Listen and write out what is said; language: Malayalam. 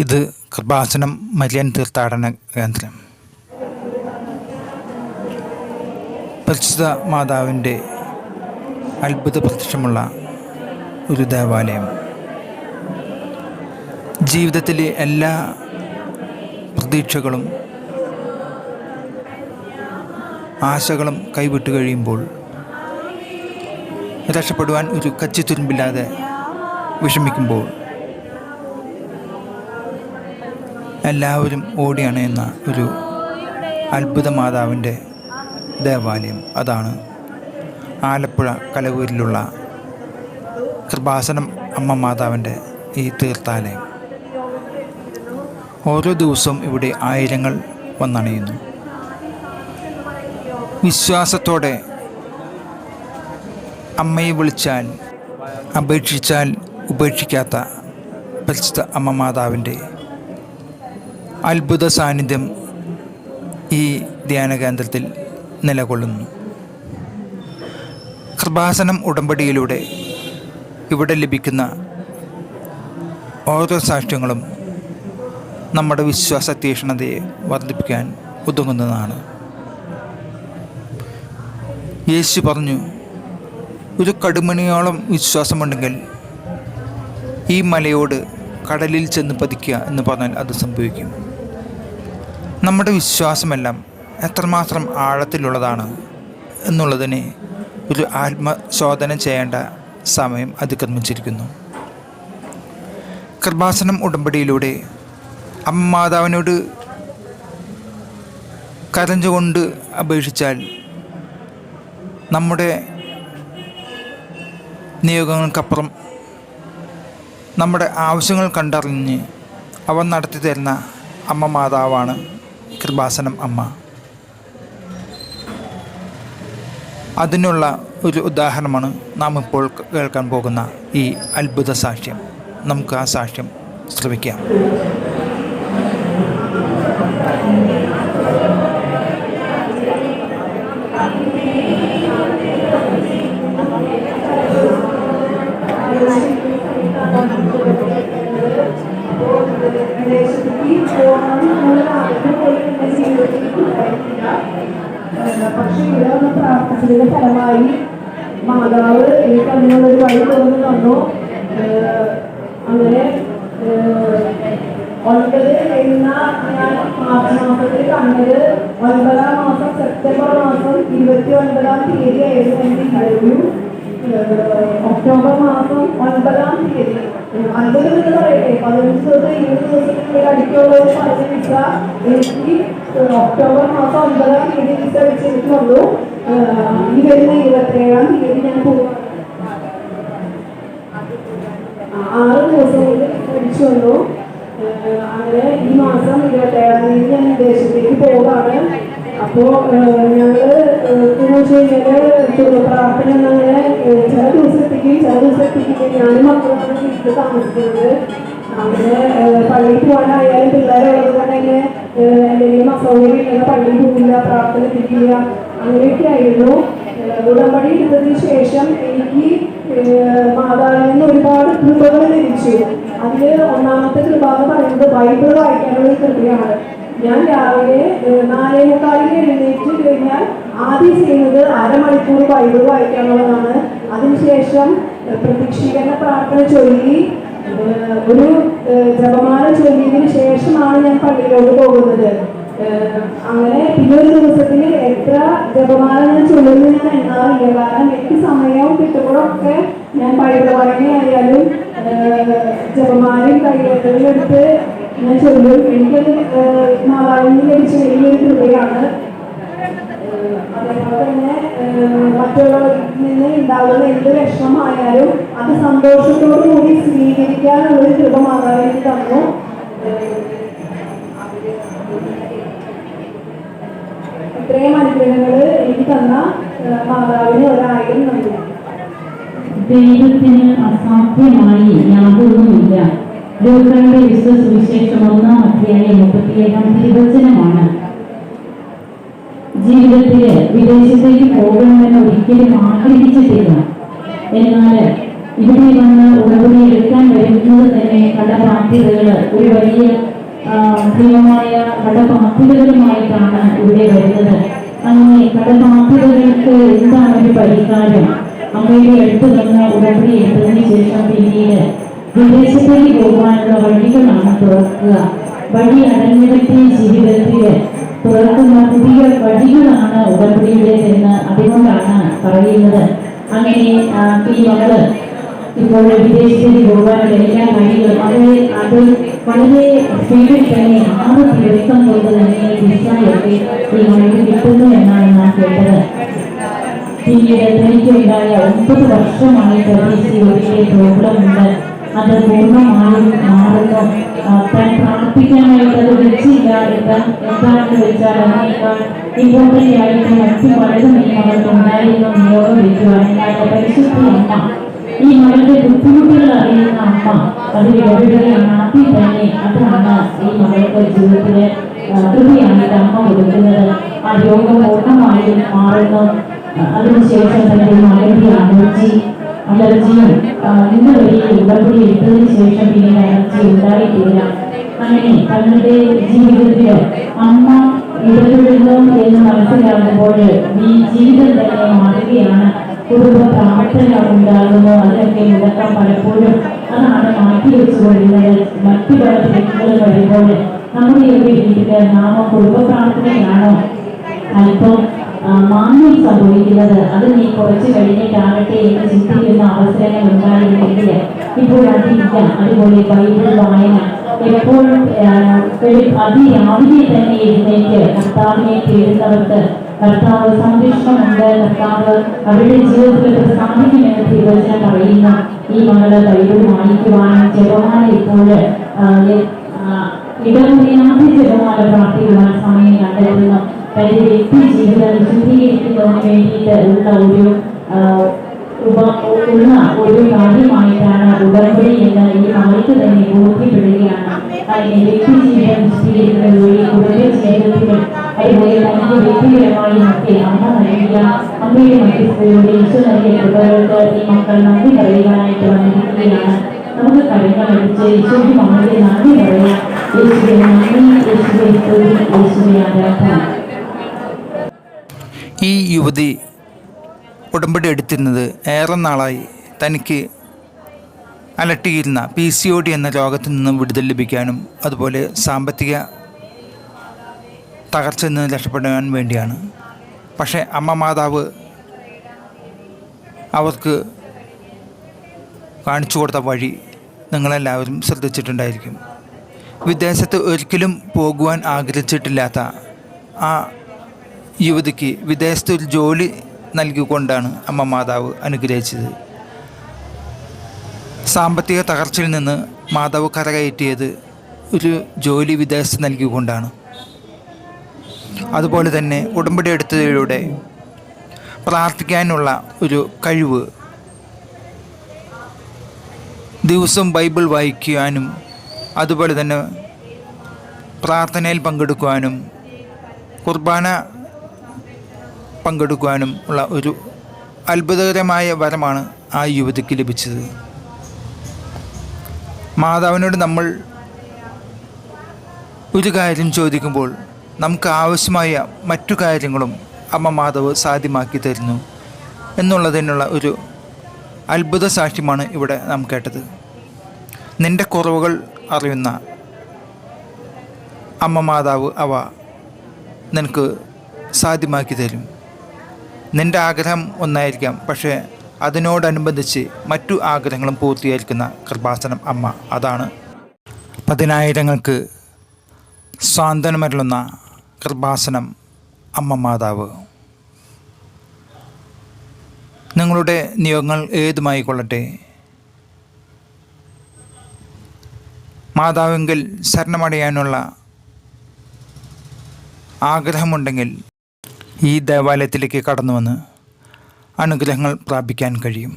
ഇത് കൃപാസനം മരിയൻ തീർത്ഥാടന കേന്ദ്രം. പരിശുദ്ധ മാതാവിൻ്റെ അത്ഭുത പ്രത്യക്ഷമുള്ള ഒരു ദേവാലയം. ജീവിതത്തിലെ എല്ലാ പ്രതീക്ഷകളും ആശകളും കൈവിട്ട് കഴിയുമ്പോൾ രക്ഷപ്പെടുവാൻ ഒരു കച്ചിത്തുരുമ്പില്ലാതെ വിഷമിക്കുമ്പോൾ എല്ലാവരും ഓടിയണയുന്ന ഒരു അത്ഭുത മാതാവിൻ്റെ ദേവാലയം. അതാണ് ആലപ്പുഴ കലവൂരിലുള്ള കൃപാസനം അമ്മ മാതാവിൻ്റെ ഈ തീർത്ഥാലയം. ഓരോ ദിവസവും ഇവിടെ ആയിരങ്ങൾ വന്നണയുന്നു. വിശ്വാസത്തോടെ അമ്മയെ വിളിച്ചാൽ അപേക്ഷിച്ചാൽ ഉപേക്ഷിക്കാത്ത പരിശുദ്ധ അമ്മ മാതാവിൻ്റെ അത്ഭുത സാന്നിധ്യം ഈ ധ്യാന കേന്ദ്രത്തിൽ നിലകൊള്ളുന്നു. കൃപാസനം ഉടമ്പടിയിലൂടെ ഇവിടെ ലഭിക്കുന്ന ഓരോ സാക്ഷ്യങ്ങളും നമ്മുടെ വിശ്വാസ തീക്ഷ്ണതയെ വർദ്ധിപ്പിക്കാൻ ഉതകുന്നതാണ്. യേശു പറഞ്ഞു, ഒരു കടുമണിയോളം വിശ്വാസമുണ്ടെങ്കിൽ ഈ മലയോട് കടലിൽ ചെന്ന് പതിക്കുക എന്ന് പറഞ്ഞാൽ അത് സംഭവിക്കും. നമ്മുടെ വിശ്വാസമെല്ലാം എത്രമാത്രം ആഴത്തിലുള്ളതാണ് എന്നുള്ളതിനെ ഒരു ആത്മശോധന ചെയ്യേണ്ട സമയം അതിക്രമിച്ചിരിക്കുന്നു. കൃപാസനം ഉടമ്പടിയിലൂടെ അമ്മ മാതാവിനോട് കരഞ്ഞുകൊണ്ട് അപേക്ഷിച്ചാൽ നമ്മുടെ നിയോഗങ്ങൾക്കപ്പുറം നമ്മുടെ ആവശ്യങ്ങൾ കണ്ടറിഞ്ഞ് അവ നടത്തി തരുന്ന അമ്മ മാതാവാണ് കൃപാസനം അമ്മ. അതിനുള്ള ഒരു ഉദാഹരണമാണ് നാം ഇപ്പോൾ കേൾക്കാൻ പോകുന്ന ഈ അത്ഭുത സാക്ഷ്യം. നമുക്ക് ആ സാക്ഷ്യം ശ്രവിക്കാം. പക്ഷേ ഇവിടെ പ്രാർത്ഥിച്ചതിന്റെ ഫലമായി മാതാവ് എനിക്ക് അതിനുള്ളൊരു വഴി തുറന്നു തന്നു. അങ്ങനെ 9 എന്ന ഞാൻ മാർച്ച് മാസത്തിൽ കണ്ടത് 9-ാം മാസം സെപ്റ്റംബർ മാസം 29-ാം തീയതി ആയിരുന്നു എനിക്ക് ഇന്റർവ്യൂ. ഒക്ടോബർ മാസം 9-ാം തീയതി അത്ഭുതം എന്ന് പറയട്ടെ, 15 ദിവസം 20 ദിവസത്തിനുള്ളിൽ അടിക്കുള്ളവർ പറഞ്ഞ വിസ എനിക്ക് ഒക്ടോബർ മാസം 9-ാം തീയതി വിസ വെച്ചിട്ടുള്ളൂ. ഈ വരുന്ന 27-ാം തീയതി ഞാൻ പോകും. 6 ദിവസം കൊണ്ട് വിസ വന്നു. അങ്ങനെ ഈ മാസം 27-ാം തീയതി ഞാൻ വിദേശത്തേക്ക് പോകാണ്. അപ്പോൾ ഞങ്ങള് പ്രാർത്ഥന അങ്ങനെ ചില ദിവസത്തേക്കും ഞാനും മക്കളാണ് വീട്ടിൽ താമസിക്കുന്നത്. അങ്ങനെ പള്ളിയിൽ പോകാനായാലും പിള്ളേരുള്ളത് കൊണ്ട് തന്നെ എന്തെങ്കിലും അസൗകര്യം ഇല്ലെങ്കിൽ പള്ളിയിൽ പോകില്ല, പ്രാർത്ഥന എത്തിക്കില്ല, അങ്ങനെയൊക്കെ ആയിരുന്നു. ഉടമ്പടി എടുത്തതിന് ശേഷം എനിക്ക് മാതാവിൽ നിന്ന് ഒരുപാട് കൃപകൾ ലഭിച്ചു. അതിൽ ഒന്നാമത്തെ കൃപ എന്ന് പറയുന്നത് ബൈബിൾ വായിക്കാനുള്ള കൃപയാണ്. ഞാൻ രാവിലെ 4:45 എഴുന്നേറ്റ് കഴിഞ്ഞാൽ ആദ്യം ചെയ്യുന്നത് അരമണിക്കൂർ ബൈബിൾ വായിക്കാനുള്ളതാണ്. അതിനുശേഷം പ്രതീക്ഷീകരണ പ്രാർത്ഥന ചൊല്ലി ഒരു ജപമാല ചൊല്ലിയതിനു ശേഷമാണ് ഞാൻ പള്ളിയിലോട്ട് പോകുന്നത്. അങ്ങനെ പിന്നെ ഒരു ദിവസത്തിൽ എത്ര ജപമാല ഞാൻ ചൊല്ലുന്നത് ഞാൻ എണ്ണാറില്ല. കാരണം എനിക്ക് സമയവും കിട്ടുമ്പോഴൊക്കെ ഞാൻ ബൈബിൾ വായനയായാലും ജപമാലയും കൈകളിലും എടുത്ത് ഞാൻ ചൊല്ലും. എനിക്കത് മാതാവിൽ നിന്ന് ലഭിച്ച വലിയൊരു കൃപയാണ്. അതേപോലെ തന്നെ മറ്റുള്ളവരിൽ നിന്ന് ഉണ്ടാകുന്ന എന്ത് വിഷമമായാലും അത് സന്തോഷത്തോടു കൂടി സ്വീകരിക്കാനുള്ളൊരു കൃപ മാതാവിന് തന്നു. ഇത്രയും അനുഗ്രഹങ്ങൾ എനിക്ക് തന്ന മാതാവിന് 1000 നന്ദി. ദൈവത്തിന് അസാധ്യമായി യാതൊന്നുമില്ല. ലൂക്കായുടെ സുവിശേഷം 1-ാം അധ്യായം 37-ാം തിരുവചനമാണ്. ജീവിതത്തില് വിദേശത്തേക്ക് പോകണമെന്ന് ഒരിക്കലും ആഗ്രഹിച്ചിട്ടില്ല. എന്നാൽ ഇവിടെ വന്ന് ഉടമ്പടി എടുക്കാൻ വരുന്നത് തന്നെ കടബാധ്യതകൾ ഒരു വലിയ ഭീമമായ കടബാധ്യതകളുമായിട്ടാണ് ഇവിടെ വരുന്നത്. അങ്ങനെ കടബാധ്യതകൾക്ക് എന്താണ് ഒരു പരിഹാരം? അമ്മയുടെ അടുത്ത് നിന്ന് ഉടമ്പടി എടുത്തതിന് ശേഷം പിന്നീട് വിദേശത്തേക്ക് പോകാനുള്ള വഴികളാണ് തുറക്കുക. വഴി അടഞ്ഞിടത്തെ ജീവിതത്തിൽ തുറക്കുന്ന പുതിയ വഴികളാണ് ഉടമ്പടിയുടേതെന്ന് അതുകൊണ്ടാണ് പറയുന്നത്. അങ്ങനെ ഈ മകള് ഇപ്പോൾ വിദേശത്തേക്ക് പോകാനുള്ള എല്ലാ കാര്യങ്ങളും അത് വളരെ സ്പീഡിൽ തന്നെ 6 ദിവസം കൊണ്ട് തന്നെ വിസയൊക്കെ ഈ മകൾക്ക് കിട്ടുന്നു എന്നാണ് ഞാൻ കേട്ടത്. പിന്നീട് തനിക്കുണ്ടായ 9 വർഷമായിട്ട് PCOD പ്രോബ്ലം ഉണ്ട്. അത് പൂർണ്ണമായും മാറുന്നു. താൻ പ്രാർത്ഥിക്കാനായിട്ട് അത് വെച്ചില്ല. എന്താണെന്ന് വെച്ചാൽ അതിനേക്കാൾ ഇമ്പോർട്ടൻ്റ് ആയിട്ട് മറ്റു പലതും ഈ മകൾക്ക് ഉണ്ടായിരുന്നു നിയോഗം വയ്ക്കുവാൻ. പരിശുദ്ധ അമ്മ, ഈ മകളുടെ ബുദ്ധിമുട്ടുകൾ അറിയുന്ന അമ്മ അത് ഇടപെടുകയാണ്. ആദ്യം തന്നെ അതാണ് ഈ മകൾക്ക് ജീവിതത്തിലെ കൃതിയായിട്ട് അമ്മ കൊടുക്കുന്നത്. ആ രോഗം പൂർണ്ണമായും മാറുന്നു. അതിനുശേഷം തന്നെ മകളുടെ അലർജിയും ഇന്ന് വരെ ഉടമ്പടി എടുത്തതിന് ശേഷം പിന്നീട് അലർജി ഉണ്ടായിട്ടില്ല. അങ്ങനെ തങ്ങളുടെ ജീവിതത്തിൽ അമ്മ ഇടപെടുന്നു എന്ന് മനസ്സിലാകുമ്പോൾ ഈ ജീവിതം തന്നെ മാറുകയാണ്. കുടുംബ പ്രാർത്ഥന ഉണ്ടാകുന്നു. അതിനൊക്കെ മുടക്കം പലപ്പോഴും അതാണ് മാറ്റി വെച്ചുകൊണ്ടിരുന്നത്. മറ്റു പല വ്യക്തികൾ വരുമ്പോൾ നമ്മുടെ ഒരു വീട്ടില് നാമ കുടുംബ പ്രാർത്ഥനയാണോ അല്പം മാന്യം സംഭവിക്കുന്നത്? അത് നീ കുറച്ച് കഴിഞ്ഞിട്ടാകട്ടെ എന്ന് ചിന്തിക്കുന്ന അവസരങ്ങൾ ഉണ്ടായിരുന്നെങ്കിൽ ഇപ്പോൾ അതില്ല. അതുപോലെ ബൈബിൾ വായന എപ്പോഴും അതിരാവിലെ തന്നെ എഴുന്നേറ്റ് കർത്താവിനെ തേടുന്നവർക്ക് കർത്താവ് സംരക്ഷണമുണ്ട്. കർത്താവ് അവരുടെ ജീവിതത്തിൽ പ്രസാദിക്കുമെന്ന് തിരുവചനം പറയുന്നു. ഈ മകള് ബൈബിൾ വായിക്കുവാനും ജപമാല ഇപ്പോൾ ഇടമുറിയാതെ ജപമാല പ്രാർത്ഥിക്കുവാൻ സമയം കണ്ടെത്തുന്നു. തന്റെ വ്യക്തി ജീവിതം വിശുദ്ധീകരിക്കുന്നതിന് വേണ്ടിയിട്ട് ഉള്ള ഒരു കാര്യമായിട്ടാണ് ഉടമ്പടി എന്ന് ഈ മകൾക്ക് തന്നെ ബോധ്യപ്പെടുകയാണ്. അതിനെ വ്യക്തി ജീവിതം വിശുദ്ധീകരിക്കുന്നത് വഴി കുടുംബ ജീവിതത്തിലും അതുപോലെ തനിക്ക് വ്യക്തിപരമായി ഒക്കെ അമ്മ നൽകിയ അമ്മയുടെ മധ്യസ്ഥതയുടെ ഈശോ നൽകിയ കൃപകൾക്ക് ഈ മക്കൾ നന്ദി പറയുവാനായിട്ട് വന്നിരിക്കുകയാണ്. നമുക്ക് കാര്യങ്ങൾ അടിച്ച് ഈശോയ്ക്കും അമ്മയുടെ നന്ദി പറയാം. യേശുവെ നന്ദി, യേശുവെ സ്തുതി, യേശുവെ ആരാധന. ഈ യുവതി ഉടമ്പടി എടുത്തിരുന്നത് ഏറെ നാളായി തനിക്ക് അലട്ടിയിരുന്ന PCOD എന്ന രോഗത്തിൽ നിന്നും വിടുതൽ ലഭിക്കാനും അതുപോലെ സാമ്പത്തിക തകർച്ചയിൽ നിന്ന് രക്ഷപ്പെടാൻ വേണ്ടിയാണ്. പക്ഷേ അമ്മ മാതാവ് അവർക്ക് കാണിച്ചു കൊടുത്ത വഴി നിങ്ങളെല്ലാവരും ശ്രദ്ധിച്ചിട്ടുണ്ടായിരിക്കും. വിദേശത്ത് ഒരിക്കലും പോകുവാൻ ആഗ്രഹിച്ചിട്ടില്ലാത്ത ആ യുവതിക്ക് വിദേശത്ത് ഒരു ജോലി നൽകിക്കൊണ്ടാണ് അമ്മ മാതാവ് അനുഗ്രഹിച്ചത്. സാമ്പത്തിക തകർച്ചയിൽ നിന്ന് മാതാവ് കരകയറ്റിയത് ഒരു ജോലി വിദേശത്ത് നൽകിക്കൊണ്ടാണ്. അതുപോലെ തന്നെ ഉടമ്പടി എടുത്തതിലൂടെ പ്രാർത്ഥിക്കാനുള്ള ഒരു കഴിവ്, ദിവസവും ബൈബിൾ വായിക്കുവാനും അതുപോലെ തന്നെ പ്രാർത്ഥനയിൽ പങ്കെടുക്കുവാനും കുർബാന പങ്കെടുക്കുവാനും ഉള്ള ഒരു അത്ഭുതകരമായ വരമാണ് ആ യുവതിക്ക് ലഭിച്ചത്. മാതാവിനോട് നമ്മൾ ഒരു കാര്യം ചോദിക്കുമ്പോൾ നമുക്ക് ആവശ്യമായ മറ്റു കാര്യങ്ങളും അമ്മ മാതാവ് സാധ്യമാക്കി തരുന്നു എന്നുള്ളതിനുള്ള ഒരു അത്ഭുത സാക്ഷ്യമാണ് ഇവിടെ നാം കേട്ടത്. നിൻ്റെ കുറവുകൾ അറിയുന്ന അമ്മ മാതാവ് അവ നിനക്ക് സാധ്യമാക്കി തരും. നിൻ്റെ ആഗ്രഹം ഒന്നായിരിക്കാം, പക്ഷേ അതിനോടനുബന്ധിച്ച് മറ്റു ആഗ്രഹങ്ങളും പൂർത്തീകരിക്കുന്ന കൃപാസനം അമ്മ. അതാണ് പതിനായിരങ്ങൾക്ക് സാന്ത്വനമരുളുന്ന കൃപാസനം അമ്മ മാതാവ്. നിങ്ങളുടെ നിയോഗങ്ങൾ ഏതുമായിക്കൊള്ളട്ടെ, മാതാവെങ്കിൽ ശരണമടയാനുള്ള ആഗ്രഹമുണ്ടെങ്കിൽ ഈ ദേവാലയത്തിലേക്ക് കടന്നു വന്ന് അനുഗ്രഹങ്ങൾ പ്രാപിക്കാൻ കഴിയും.